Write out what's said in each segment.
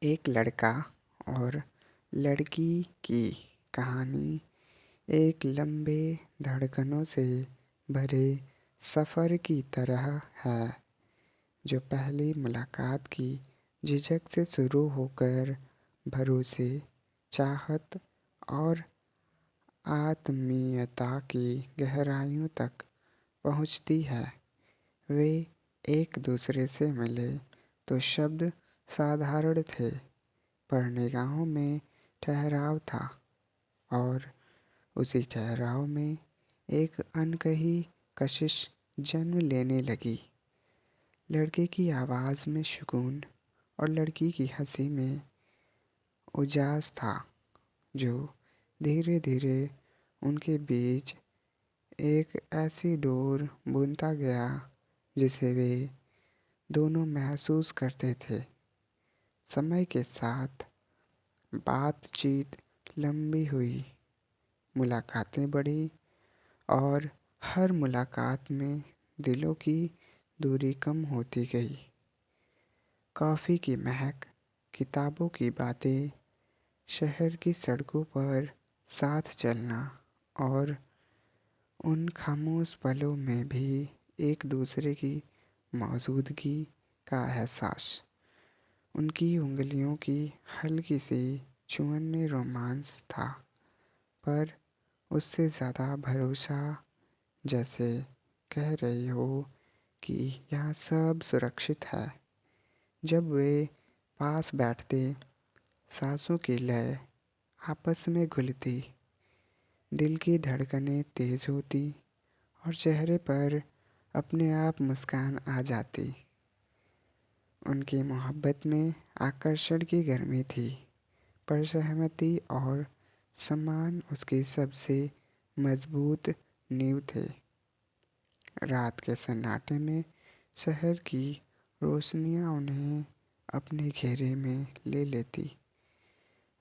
एक लड़का और लड़की की कहानी एक लंबे धड़कनों से भरे सफ़र की तरह है, जो पहली मुलाकात की झिझक से शुरू होकर भरोसे, चाहत और आत्मीयता की गहराइयों तक पहुंचती है। वे एक दूसरे से मिले तो शब्द साधारण थे, पर निगाहों में ठहराव था, और उसी ठहराव में एक अनकही कशिश जन्म लेने लगी। लड़के की आवाज़ में सुकून और लड़की की हंसी में उजास था, जो धीरे धीरे उनके बीच एक ऐसी डोर बुनता गया जिसे वे दोनों महसूस करते थे। समय के साथ बातचीत लंबी हुई, मुलाकातें बढ़ी, और हर मुलाकात में दिलों की दूरी कम होती गई। कॉफ़ी की महक, किताबों की बातें, शहर की सड़कों पर साथ चलना, और उन खामोश पलों में भी एक दूसरे की मौजूदगी का एहसास। उनकी उंगलियों की हल्की सी छुअन में रोमांस था, पर उससे ज़्यादा भरोसा, जैसे कह रही हो कि यहाँ सब सुरक्षित है। जब वे पास बैठते, सांसों की लय आपस में घुलती, दिल की धड़कनें तेज होती, और चेहरे पर अपने आप मुस्कान आ जाती। उनकी मोहब्बत में आकर्षण की गर्मी थी, पर सहमति और सम्मान उसकी सबसे मजबूत नींव थे। रात के सन्नाटे में शहर की रोशनियां उन्हें अपने घेरे में ले लेती।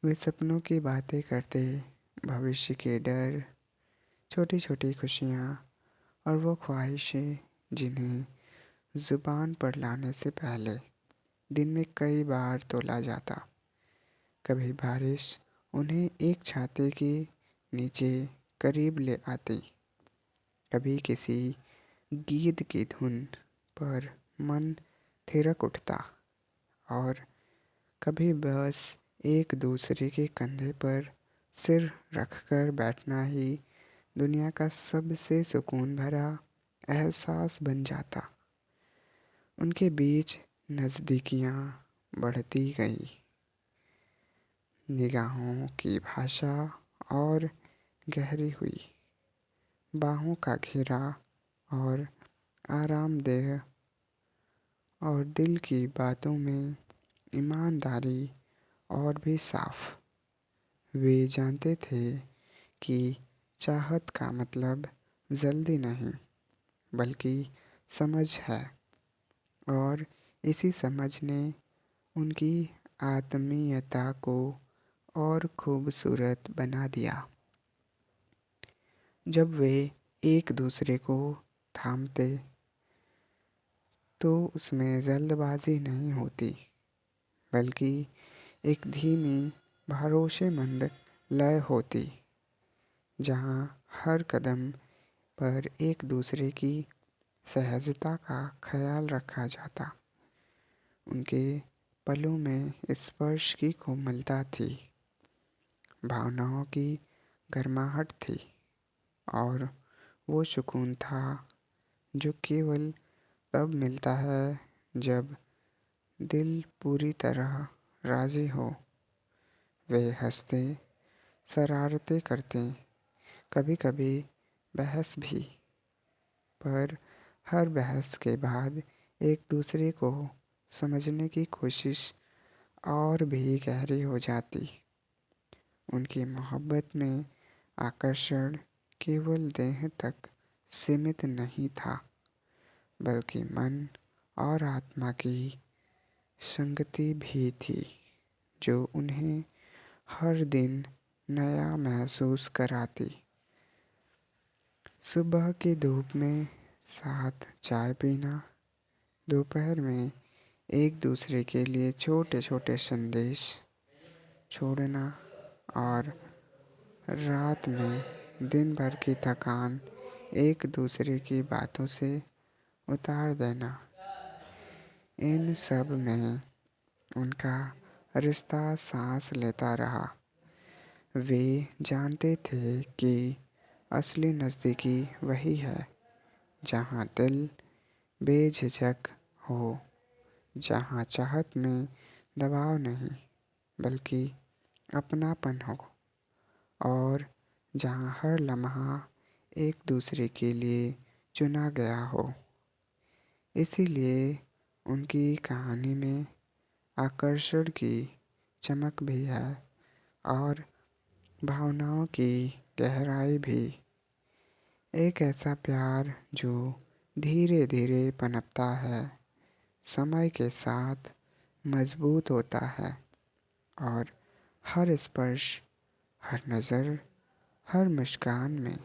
वे सपनों की बातें करते, भविष्य के डर, छोटी छोटी खुशियाँ, और वो ख्वाहिशें जिन्हें जुबान पर लाने से पहले दिन में कई बार तोला जाता। कभी बारिश उन्हें एक छाते के नीचे करीब ले आती, कभी किसी गीत की धुन पर मन थिरक उठता, और कभी बस एक दूसरे के कंधे पर सिर रखकर बैठना ही दुनिया का सबसे सुकून भरा एहसास बन जाता। उनके बीच नज़दीकियाँ बढ़ती गई, निगाहों की भाषा और गहरी हुई, बाहों का घेरा और आरामदेह, और दिल की बातों में ईमानदारी और भी साफ। वे जानते थे कि चाहत का मतलब जल्दी नहीं, बल्कि समझ है, और इसी समझ ने उनकी आत्मीयता को और खूबसूरत बना दिया। जब वे एक दूसरे को थामते, तो उसमें जल्दबाजी नहीं होती, बल्कि एक धीमी भरोसेमंद लय होती, जहाँ हर कदम पर एक दूसरे की सहजता का ख्याल रखा जाता। उनके पलों में स्पर्श की कोमलता थी, भावनाओं की गर्माहट थी, और वो सुकून था जो केवल तब मिलता है जब दिल पूरी तरह राज़ी हो। वे हंसते, शरारतें करते, कभी कभी बहस भी, पर हर बहस के बाद एक दूसरे को समझने की कोशिश और भी गहरी हो जाती। उनकी मोहब्बत में आकर्षण केवल देह तक सीमित नहीं था, बल्कि मन और आत्मा की संगति भी थी, जो उन्हें हर दिन नया महसूस कराती। सुबह की धूप में साथ चाय पीना, दोपहर में एक दूसरे के लिए छोटे छोटे संदेश छोड़ना और रात में दिन भर की थकान एक दूसरे की बातों से उतार देना। इन सब में उनका रिश्ता सांस लेता रहा। वे जानते थे कि असली नज़दीकी वही है जहाँ दिल बेझिझक हो, जहाँ चाहत में दबाव नहीं बल्कि अपनापन हो, और जहाँ हर लम्हा एक दूसरे के लिए चुना गया हो। इसीलिए उनकी कहानी में आकर्षण की चमक भी है और भावनाओं की गहराई भी। एक ऐसा प्यार जो धीरे धीरे पनपता है, समय के साथ मजबूत होता है और हर स्पर्श, हर नज़र, हर मुस्कान में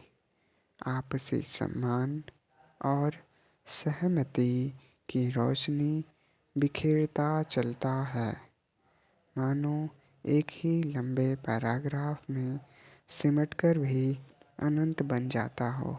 आपसी सम्मान और सहमति की रोशनी बिखेरता चलता है, मानो एक ही लंबे पैराग्राफ में सिमटकर भी अनंत बन जाता हो।